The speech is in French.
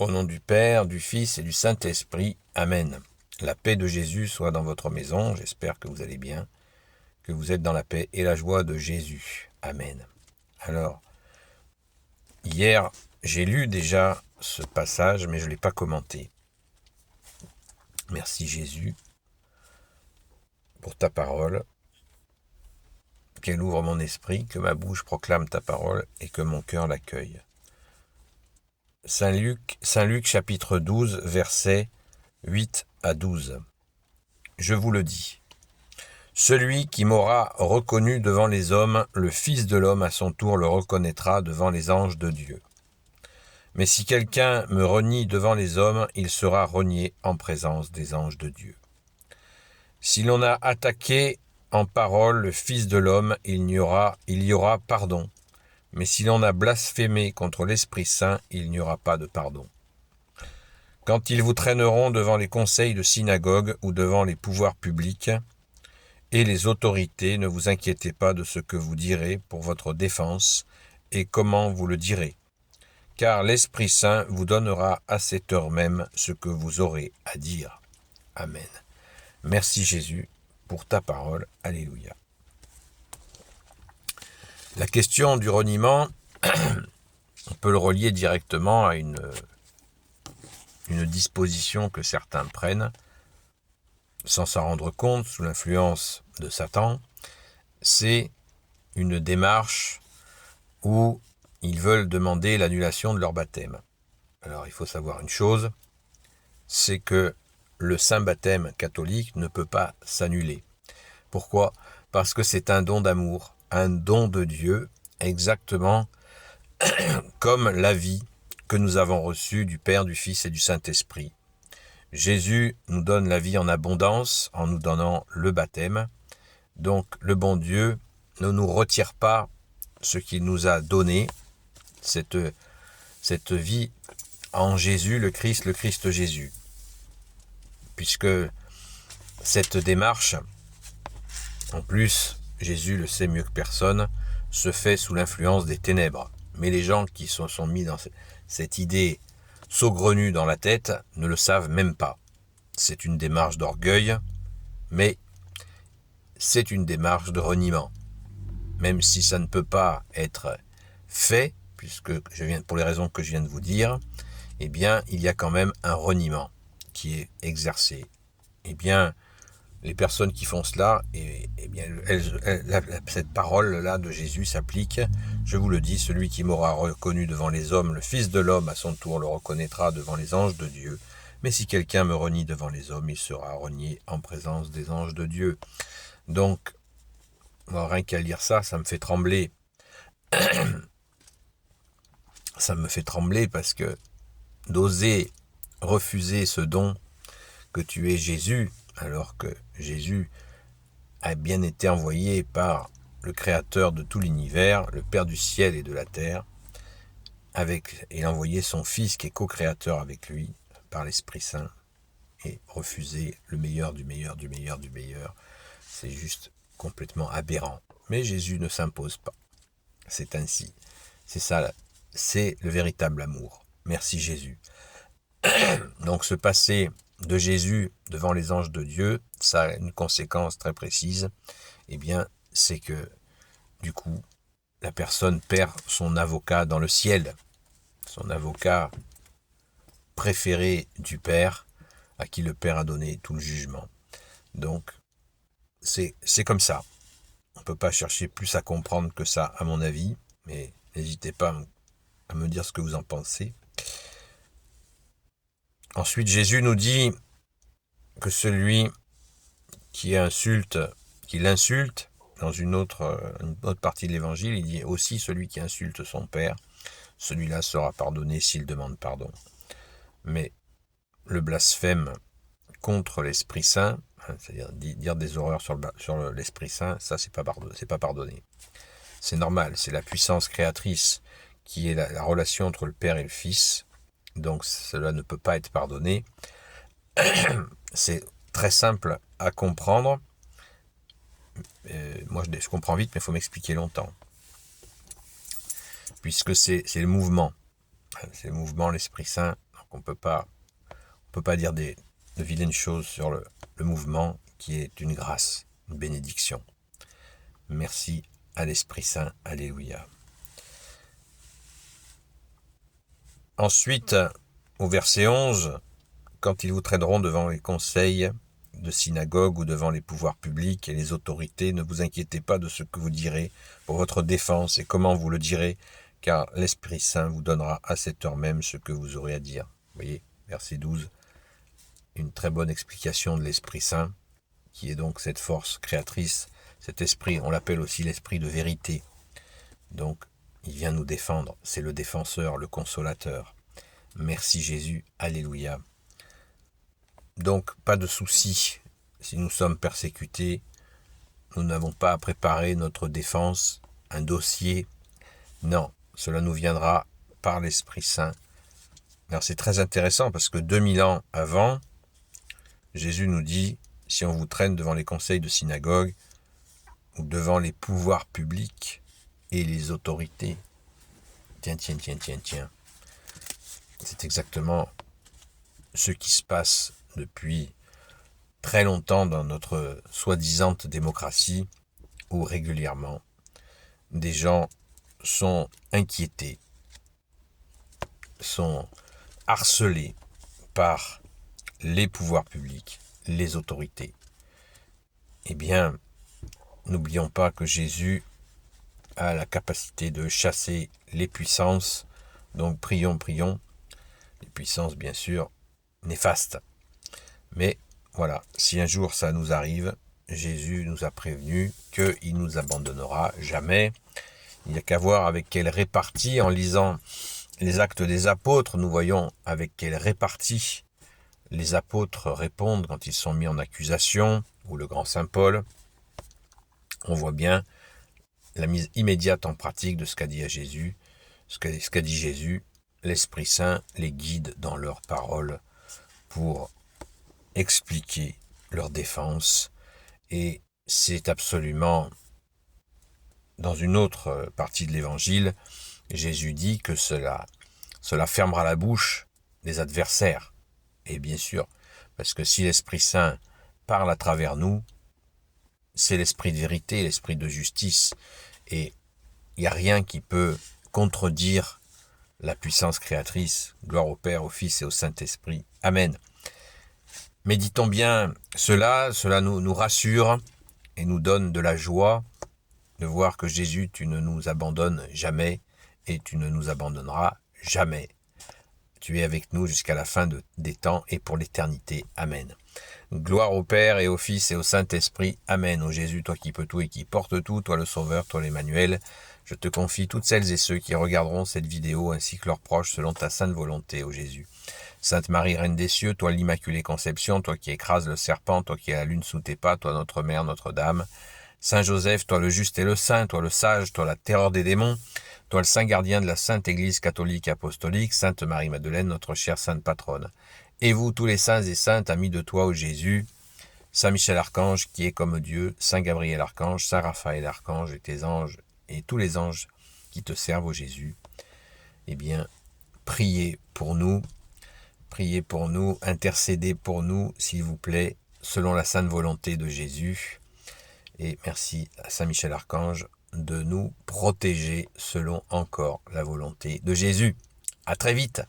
Au nom du Père, du Fils et du Saint-Esprit. Amen. La paix de Jésus soit dans votre maison. J'espère que vous allez bien, que vous êtes dans la paix et la joie de Jésus. Amen. Alors, hier, j'ai lu déjà ce passage, mais je ne l'ai pas commenté. Merci Jésus pour ta parole, qu'elle ouvre mon esprit, que ma bouche proclame ta parole et que mon cœur l'accueille. Saint Luc chapitre 12, versets 8 à 12. Je vous le dis, celui qui m'aura reconnu devant les hommes, le Fils de l'homme à son tour le reconnaîtra devant les anges de Dieu. Mais si quelqu'un me renie devant les hommes, il sera renié en présence des anges de Dieu. Si l'on a attaqué en parole le Fils de l'homme, il y aura pardon. Mais si l'on a blasphémé contre l'Esprit Saint, il n'y aura pas de pardon. Quand ils vous traîneront devant les conseils de synagogue ou devant les pouvoirs publics et les autorités, ne vous inquiétez pas de ce que vous direz pour votre défense et comment vous le direz. Car l'Esprit Saint vous donnera à cette heure même ce que vous aurez à dire. Amen. Merci Jésus pour ta parole. Alléluia. La question du reniement, on peut le relier directement à une disposition que certains prennent sans s'en rendre compte, sous l'influence de Satan. C'est une démarche où ils veulent demander l'annulation de leur baptême. Alors il faut savoir une chose, c'est que le saint baptême catholique ne peut pas s'annuler. Pourquoi ? Parce que c'est un don d'amour, un don de Dieu, exactement comme la vie que nous avons reçue du Père, du Fils et du Saint-Esprit. Jésus nous donne la vie en abondance en nous donnant le baptême. Donc le bon Dieu ne nous retire pas ce qu'il nous a donné, cette vie en Jésus, le Christ Jésus. Puisque cette démarche, en plus, Jésus le sait mieux que personne, se fait sous l'influence des ténèbres. Mais les gens qui se sont mis dans cette idée saugrenue dans la tête ne le savent même pas. C'est une démarche d'orgueil, mais c'est une démarche de reniement. Même si ça ne peut pas être fait, puisque pour les raisons que je viens de vous dire, eh bien, il y a quand même un reniement qui est exercé. Eh bien, les personnes qui font cela, cette parole-là de Jésus s'applique. Je vous le dis, celui qui m'aura reconnu devant les hommes, le Fils de l'homme à son tour le reconnaîtra devant les anges de Dieu. Mais si quelqu'un me renie devant les hommes, il sera renié en présence des anges de Dieu. Donc, rien qu'à lire ça, ça me fait trembler. Ça me fait trembler parce que d'oser refuser ce don que tu es Jésus, alors que Jésus a bien été envoyé par le Créateur de tout l'univers, le Père du ciel et de la terre, il a envoyé son Fils qui est co-créateur avec lui par l'Esprit Saint, et refuser le meilleur du meilleur du meilleur du meilleur, c'est juste complètement aberrant. Mais Jésus ne s'impose pas. C'est ainsi. C'est ça, c'est le véritable amour. Merci Jésus. Donc ce passé de Jésus devant les anges de Dieu, ça a une conséquence très précise, eh bien, c'est que, du coup, la personne perd son avocat dans le ciel, son avocat préféré du Père, à qui le Père a donné tout le jugement. Donc, c'est comme ça. On ne peut pas chercher plus à comprendre que ça, à mon avis, mais n'hésitez pas à me dire ce que vous en pensez. Ensuite, Jésus nous dit que celui qui l'insulte, dans une autre partie de l'évangile, il dit aussi celui qui insulte son père, celui-là sera pardonné s'il demande pardon. Mais le blasphème contre l'Esprit Saint, c'est-à-dire dire des horreurs sur l'Esprit Saint, ça c'est pas pardonné. C'est normal, c'est la puissance créatrice qui est la relation entre le Père et le Fils, donc cela ne peut pas être pardonné. C'est très simple à comprendre. Moi je comprends vite, mais il faut m'expliquer longtemps. Puisque c'est le mouvement. C'est le mouvement, l'Esprit Saint. Donc, Donc on ne peut pas dire de vilaines choses sur le mouvement qui est une grâce, une bénédiction. Merci à l'Esprit Saint. Alléluia. Ensuite, au verset 11, quand ils vous traîneront devant les conseils de synagogue ou devant les pouvoirs publics et les autorités, ne vous inquiétez pas de ce que vous direz pour votre défense et comment vous le direz, car l'Esprit Saint vous donnera à cette heure même ce que vous aurez à dire. Vous voyez, verset 12, une très bonne explication de l'Esprit Saint, qui est donc cette force créatrice, cet esprit, on l'appelle aussi l'esprit de vérité. Donc, il vient nous défendre, c'est le défenseur, le consolateur. Merci Jésus, alléluia. Donc, pas de souci, si nous sommes persécutés, nous n'avons pas à préparer notre défense, un dossier. Non, cela nous viendra par l'Esprit Saint. Alors c'est très intéressant parce que 2000 ans avant, Jésus nous dit, si on vous traîne devant les conseils de synagogue ou devant les pouvoirs publics et les autorités, tiens. C'est exactement ce qui se passe depuis très longtemps dans notre soi-disant démocratie, où régulièrement des gens sont inquiétés, sont harcelés par les pouvoirs publics, les autorités. Eh bien, n'oublions pas que Jésus a la capacité de chasser les puissances, donc prions, les puissances bien sûr néfastes. Mais voilà, si un jour ça nous arrive, Jésus nous a prévenu qu'il nous abandonnera jamais. Il n'y a qu'à voir avec quelle répartie, en lisant les Actes des Apôtres, nous voyons avec quelle répartie les apôtres répondent quand ils sont mis en accusation, ou le grand Saint Paul. On voit bien la mise immédiate en pratique de ce qu'a dit Jésus, ce qu'a dit Jésus, l'Esprit Saint les guide dans leurs paroles pour expliquer leur défense. Et c'est absolument, dans une autre partie de l'Évangile, Jésus dit que cela fermera la bouche des adversaires. Et bien sûr, parce que si l'Esprit Saint parle à travers nous, c'est l'esprit de vérité, l'esprit de justice. Et il n'y a rien qui peut contredire la puissance créatrice. Gloire au Père, au Fils et au Saint-Esprit. Amen. Méditons bien cela nous rassure et nous donne de la joie de voir que Jésus, tu ne nous abandonnes jamais et tu ne nous abandonneras jamais. Tu es avec nous jusqu'à la fin des temps et pour l'éternité. Amen. Gloire au Père et au Fils et au Saint-Esprit. Amen. Ô Jésus, toi qui peux tout et qui portes tout, toi le Sauveur, toi l'Emmanuel, je te confie toutes celles et ceux qui regarderont cette vidéo ainsi que leurs proches selon ta sainte volonté, ô Jésus. Sainte Marie, Reine des cieux, toi l'Immaculée Conception, toi qui écrases le serpent, toi qui as la lune sous tes pas, toi notre Mère, Notre-Dame. Saint Joseph, toi le juste et le saint, toi le sage, toi la terreur des démons, toi le saint gardien de la Sainte Église catholique apostolique, Sainte Marie-Madeleine, notre chère sainte patronne. Et vous, tous les saints et saintes, amis de toi, ô Jésus, Saint Michel Archange, qui est comme Dieu, Saint Gabriel Archange, Saint Raphaël Archange et tes anges, et tous les anges qui te servent, ô Jésus, eh bien, priez pour nous, intercédez pour nous, s'il vous plaît, selon la sainte volonté de Jésus. Et merci à Saint Michel Archange de nous protéger selon encore la volonté de Jésus. À très vite.